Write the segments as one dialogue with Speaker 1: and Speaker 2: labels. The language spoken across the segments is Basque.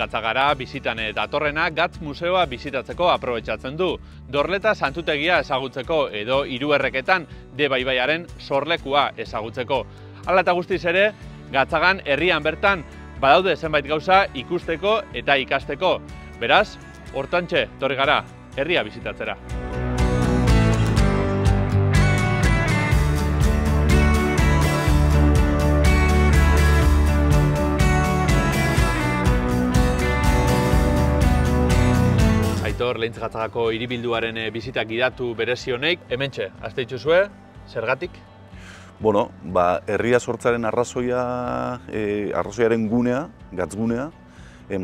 Speaker 1: Gatzagara bizitan datorrena Gatz Museoa bizitatzeko aprobetxatzen du. Dorleta santutegia ezagutzeko edo Hiruerreketan Deba ibaiaren sorlekua ezagutzeko. Hala eta guztiz ere, Gatzagan herrian bertan badaude zenbait gauza ikusteko eta ikasteko. Beraz, hortantxe torri gara herria bizitatzera. Aitor, Lehintz Gatzagako hiribilduaren bizitak gidatu berezi honek. Hementxe, azte dituzue, zergatik?
Speaker 2: Bueno, herria sortzaren arrazoiaren gunea, gatzgunea,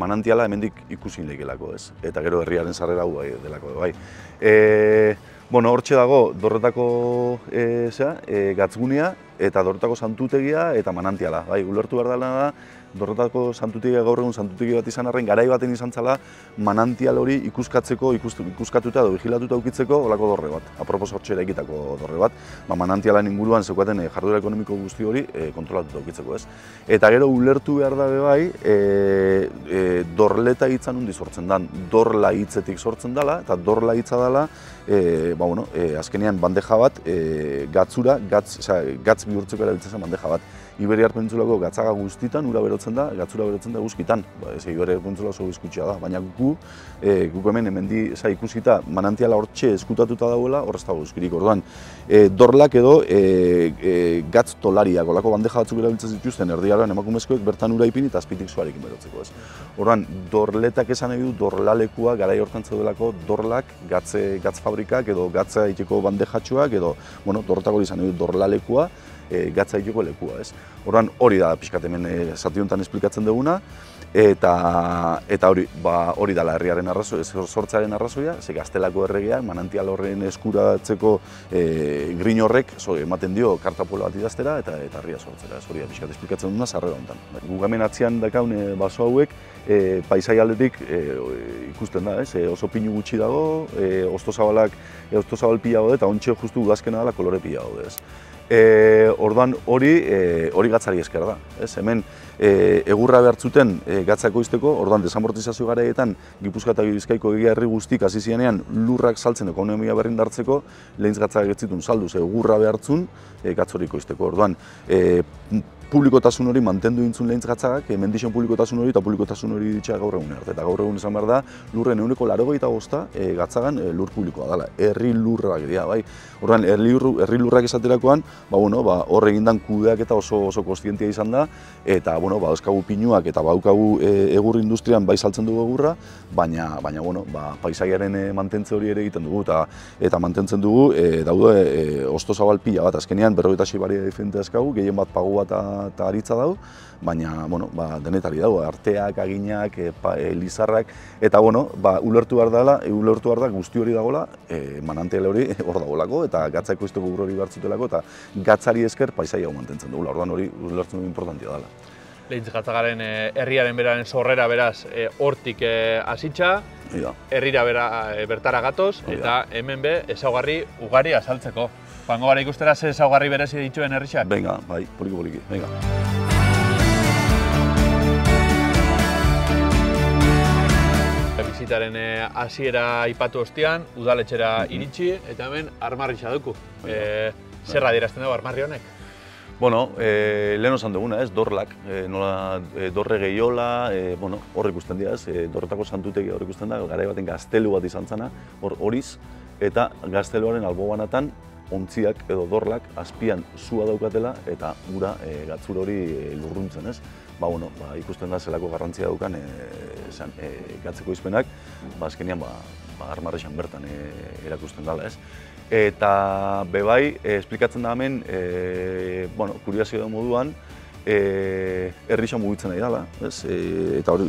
Speaker 2: manantiala hemendik ikusi lekelako, ez? Eta gero herriaren sarrera hau delako, bai. Bueno, hortxe dago Dorretako gatzgunea eta Dorretako santutegia eta manantiala, bai. Ulertu behar dela da, Dorretako santutegia gaur egun santutegi bat izan arren, garai baten izan zela manantial hori ikuskatzeko, ikuskatuta edo vigilatuta ukitzeko olako dorre bat, apropos hortxe eraikitako dorre bat, manantialan inguruan zeukaten jarduera ekonomiko guzti hori kontrolatuta ukitzeko, ez. Eta gero ulertu behar da bai, dorleta hitza nundi sortzen dan, dorla hitzetik sortzen dela, eta dorla hitza dela, azkenean bandeja bat, gatz bihurtzeko erabiltzen bandeja bat. Iberiar penintsulako Gatzaga guztitan ura berotzen da, gatzura berotzen da guzkitan. Iberiar penintsula oso bizkutxea da, baina guk hemen ikusita manantiala hortxe eskutatuta dauela, horrez dago guzkirik. Orduan, dorlak edo gatz tolariak, olako bandeja batzuk erabiltzen zituzten erdiaroan emakumezkoek bertan ura ipini eta azpitik suarekin berotzeko, ez. Orduan, dorletak esan nahi du dorlalekua, garai hortan zeudelako dorlak, gatz fabrikak edo gatza egiteko bandejatxoak edo, Dorretako izan nahi du dorlalekua, gatza egiteko lekua, ez. Orduan, hori da pixkat hemen zati honetan esplikatzen duguna, eta hori dela herriaren arrazoia, sortzaren arrazoia, ze Gaztelako erregeak manantial horren eskuratzeko grin horrek ematen dio kartapuelo bat idaztera eta herria sortzera, ez hori da pixkat esplikatzen duguna sarrera honetan. Guk hemen atzean dakaun baso hauek, paisai aldetik ikusten da, ez, oso pinu gutxi dago, oztozabal pila daude eta ontxe justu udazkena dela kolore pila daude, ez. Orduan hori gatzari esker da. Hemen egurra behartzuten gatza ekoizteko, orduan desamortizazio garaietan Gipuzkoa eta Bizkaiko egia herri guztik hasi zirenean lurrak saltzen ekonomia berrindartzeko, Lehintz Gatzagak ez zituen saldu, egurra behartzun gatz hori ekoizteko. Orduan, publikotasun hori mantendu dintzun Lehintz Gatzagak, mendixen publikotasun hori eta publikotasun hori ditxea gaur egun arte. Eta gaur egun esan behar da, lurren 85% Gatzagan lur publikoa dela, herri lurrak dira, bai. Orduan, herri lurrak esaterakoan, hor egindan kudeak eta oso kostientia izan da, eta dauzkagu pinuak eta baukagu egur industrian bai saltzen dugu egurra, baina paisaiaren mantentze hori ere egiten dugu, eta mantentzen dugu daude oztozabal pila bat, azkenean 46 baria diferente azkagu, gehien bat pagu bat eta aritza dau, baina denetari dago, arteak, aginak, lizarrak, eta ulertu behar da guzti hori dagoela, manantial hori hor dagoelako, eta gatza ekoizteko ur hori behartzutelako, eta gatzari esker paisai hau mantentzen dugula, orduan hori ulertzen du importantia dela.
Speaker 1: Lehintz Gatzagaren herriaren beraren sorrera beraz hortik hasitza, herrira bertara gatoz, eta hemen be ezaugarri ugari azaltzeko. Joango gara ikustera ze ezaugarri berezi dituen herrixak?
Speaker 2: Venga, bai, poliki, venga.
Speaker 1: Bizitaren hasiera aipatu ostean, udaletxera iritsi, eta hemen armarrixa duku. Zer adierazten dugu armarri honek?
Speaker 2: Lehen osan duguna, dorlak, dorre gehiola, hor ikusten dira, Dorretako santutegia hor ikusten da, garai baten gaztelu bat izan zana, horiz, eta gazteluaren albo banatan ontziak edo dorlak azpian sua daukatela eta ura gatzur hori lurruntzen, ez? Ikusten da zelako garrantzia daukan gatzeko izpenak, azkenean armarrexan bertan erakusten dela, ez? Eta bebai, esplikatzen da hemen, kuriazio da moduan, herrixa mugitzen nahi dela, eta hori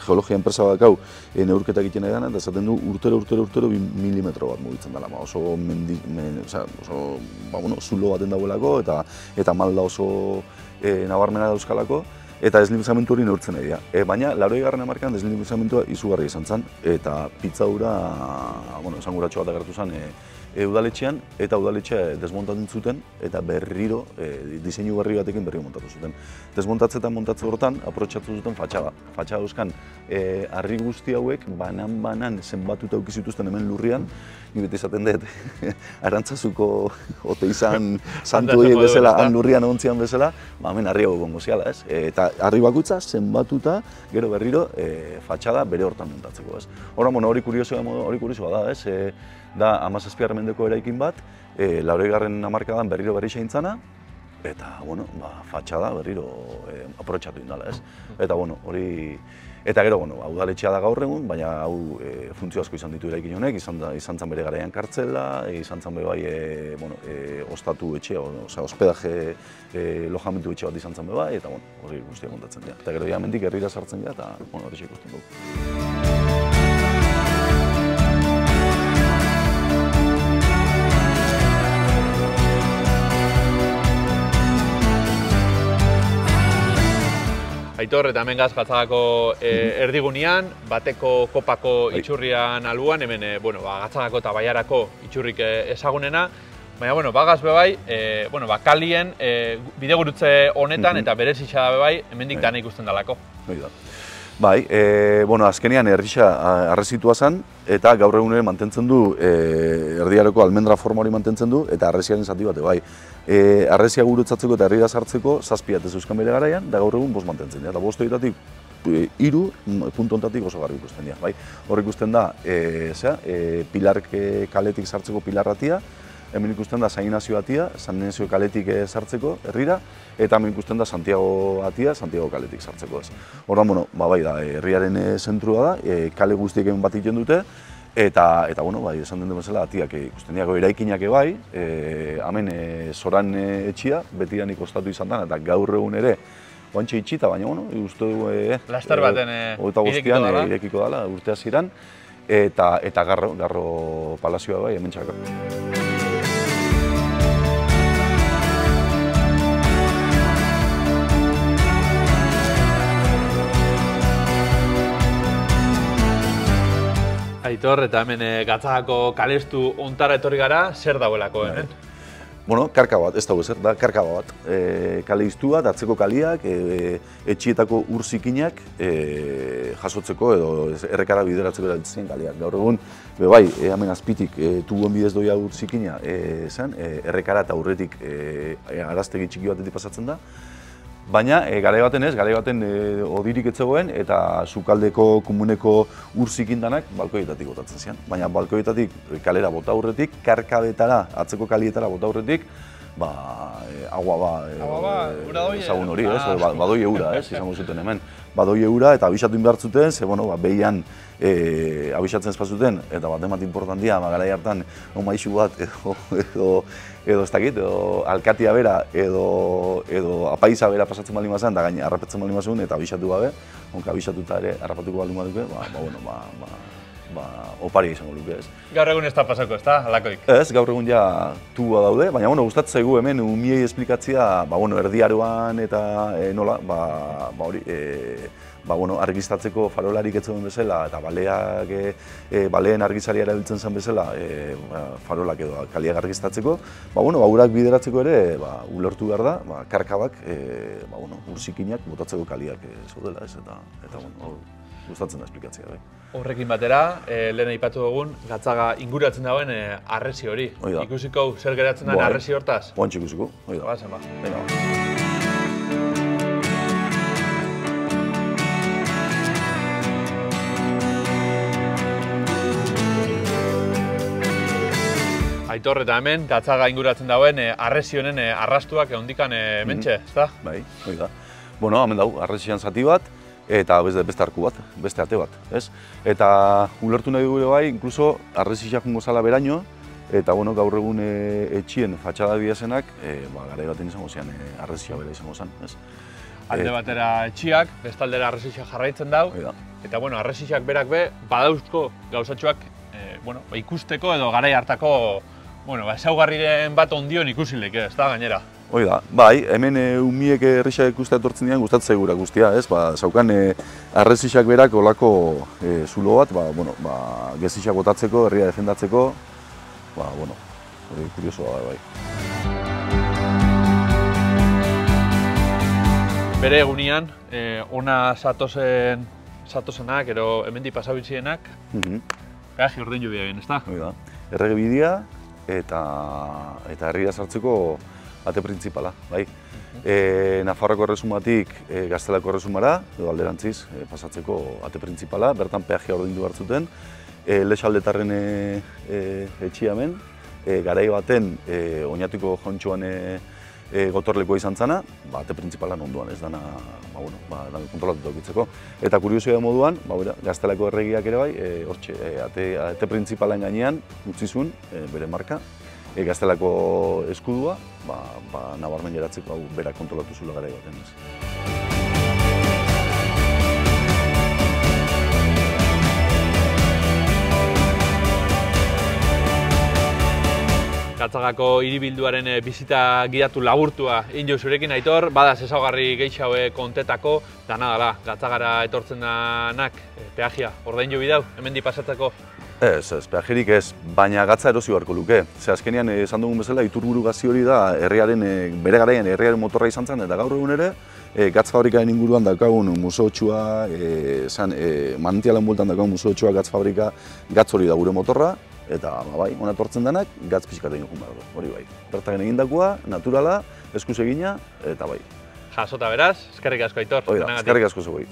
Speaker 2: geologia enpresa bat dakau neurketak egiten nahi dela, eta esaten du urtero 2 milimetro bat mugitzen dela, oso zulo baten dagoelako, eta malda oso nabarmena dauzkalako, eta deslizamentu hori neurtzen nahi dira. Baina, 80. hamarkadan deslizamentua izugarri izan zen, eta pitzadura, esanguratxo bat agertu zen udaletxean, eta udaletxea desmontatzen zuten, eta berriro, diseinu berri batekin berriro montatu zuten. Desmontatze eta montatze horretan, aprotxatu zuten fatxada. Fatxada euskan, harri guzti hauek, banan zenbatuta aukizituzten hemen lurrian, ni beti izaten dut, Arantzazuko ote izan santu horiek bezala, han lurrian egontzian bezala, hemen harri hau gongo ziala, ez? Eta harri bakutza zenbatuta, gero berriro, fatxada bere hortan montatzeko, ez? Hori kuriosoa da, ez? Da 17. mendeko eraikin bat, 80. hamarkadan berriro berri zaintzana, eta, fatxada berriro aprotxatu indala, ez? Eta, hori... Eta gero, udaletxea da gaur egun, baina hau funtzio asko izan ditu eraikin honek, izan zen bere garaian kartzela, izan zen bai, ostatu etxea, hospedaje lojamentu etxe bat izan zen bai, eta hori guztia kontatzen dira. Eta gero, hemendik herrira sartzen dira, eta hori ikusten dugu.
Speaker 1: Aitor, eta hemen gaz Gatzagako erdigunean, bateko kopako itxurrian aluan, hemen Gatzagako eta Baiarako itxurrik ezagunena, baina bagaz bebai, kalien bidegurutze honetan eta berezitza bebai, hemendik dana ikusten dalako.
Speaker 2: Bai, azkenean errixa arrezitua zen, eta gaur egun ere mantentzen du, erdiareko almendra forma hori mantentzen du, eta arreziaren zati bate, bai. Arrezia gurutzatzeko eta herrira sartzeko 7 atez euskan bere garaian, da gaur egun 5 mantentzen dira. Eta 5 horietatik 3 puntu honetatik oso garbi ikusten dira. Bai. Hor ikusten da, Pilar kaletik sartzeko Pilarratia, hemen ikusten da San Ignacio atia, San Ignacio kaletik sartzeko herrira, eta hemen ikusten da Santiago atia, Santiago kaletik sartzeko ez. Horren, bai da, herriaren zentrua da, kale guztiek hemen bat egiten dute, eta esan den bezala, atiak ikusten diako eraikinak bai, hemen Soran etxia, betidanik ostatu izan da, eta gaur egun ere, oantxe itxita, baina, uste du...
Speaker 1: Laster baten
Speaker 2: irekiko dela, urte hasieran, eta Garro Palazioa bai, hemen txakar.
Speaker 1: Aitor, eta hemen Gatzagako kalestu ontara etorri gara, zer dagoelako hemen?
Speaker 2: Karka bat, ez dago ezer, da karka bat. Kale iztu bat, atzeko kaliak, etxietako ur zikinak jasotzeko edo errekara bideratzeko erabiltzen kaliak. Gaur egun, bai, hemen azpitik tubuen bidez doia ur zikina errekara eta urretik araztegi txiki batetik pasatzen da. Baina, garai baten ez, garai baten odirik etzegoen eta sukaldeko komuneko ur zikindanak balkoietatik botatzen zian. Baina balkoietatik kalera bota aurretik, karkabetara, atzeko kalietara bota aurretik, agua ezagun hori, badoi eura, izango zuten hemen. Badoi eura eta abisatu inbertzuten, ze behian abisatzen espazuten, eta bat emat importantia, garai hartan maixu bat edo ez dakit, edo alkatia bera, edo apaiza bera pasatzen baldin bazan, eta gaine harrapatzen baldin bazun, eta abisatu gabe, onka abisatuta ere harrapatuko baldin baduke, opari izango luke, ez.
Speaker 1: Gaur egun ez da pasako, ez da, alakoik?
Speaker 2: Ez, gaur egun ja tuba daude, baina gustatzen zaigu hemen umiei esplikatzea, erdiaroan eta nola, hori, argiztatzeko farolarik ez zegoen bezala, eta baleen argizaria erabiltzen zen bezala, farolak edo kaliak argiztatzeko, urak bideratzeko ere, ulertu behar da, karkabak, urzikinak botatzeko kaliak zaudela, ez, eta gustatzen da esplikatzea, bai.
Speaker 1: Horrekin batera, lehen aipatu dugun, Gatzaga inguratzen dagoen arresi hori. Ikusiko zer geratzen den arresi hortaz?
Speaker 2: Oantxe ikusiko, hori da.
Speaker 1: Bazen ba. Aitor, eta hemen, Gatzaga inguratzen dagoen arresi honen arrastuak ehondikan hementxe, ez da?
Speaker 2: Bai, hori da. Hemen dago, arresian zati bat, eta beste arku bat, beste ate bat, ez? Eta ulertu nahi dugu bai, inkluso arresiak jungo zala beraino, eta gaur egun etxien fatxada biazenak, garai baten izango zian arresia bera izango zen, ez?
Speaker 1: Alde batera etxiak, bestaldera arresiak jarraitzen dau, eta arresiak berak be, badauzko gauzatxoak ikusteko edo garai hartako ezaugarriren bat ondion ikusilek, ez da gainera?
Speaker 2: Hoi da, bai, hemen umiek herrixak ikustea etortzen dian gustatzen segura guztia, ez? Zaukan arrezixak berak olako zulo bat, gezixak botatzeko, herria defendatzeko, hori kuriosoa da, bai.
Speaker 1: Bere egunean, ona satozenak, ero hemendik pasabitzienak, peaje ordaindu bidean, ezta?
Speaker 2: Hoi da, errege bidea eta herria sartzeko ate printzipala, bai. Nafarroako erresumatik Gaztelako erresumara, edo alderantziz, pasatzeko ate printzipala, bertan peajea ordaindu behar zuten. Lexaldetarren etxia hemen, garai baten Oñatiko Jontxoan gotorlekoa izan zana, ate printzipala ondoan, ez dana kontrolatuta edukitzeko. Eta kuriosioa moduan, Gaztelako erregiak ere bai, ate printzipalen gainean utzizun bere marka, Gaztelako eskudua, nabarmen geratzeko hau berak kontrolatu zula garai baten.
Speaker 1: Gatzagako hiribilduaren bizita gidatu laburtua injo zurekin, Aitor, badaz ezaugarri gehiago kontetako, dana dela, Gatzagara etortzen danak peajea ordaindu bidau, hemendik pasatzeko?
Speaker 2: Ez, peajerik ez, baina gatza erosi beharko luke. Ze azkenean esan dugun bezala, Iturburu gazi hori da bere garaian herriaren motorra izan zen, eta gaur egun ere, gatz fabrikaren inguruan daukagun museotxua, manantialen bueltan daukagun museotxua gatz fabrika, gatz hori da gure motorra, eta bai, hona etortzen denak, gatz pixkaten jokun behar du, hori bai. Bertagen egindakoa, naturala, eskuz egina, eta bai.
Speaker 1: Jasota beraz, eskerrik asko, Aitor.
Speaker 2: Eskerrik asko zuei.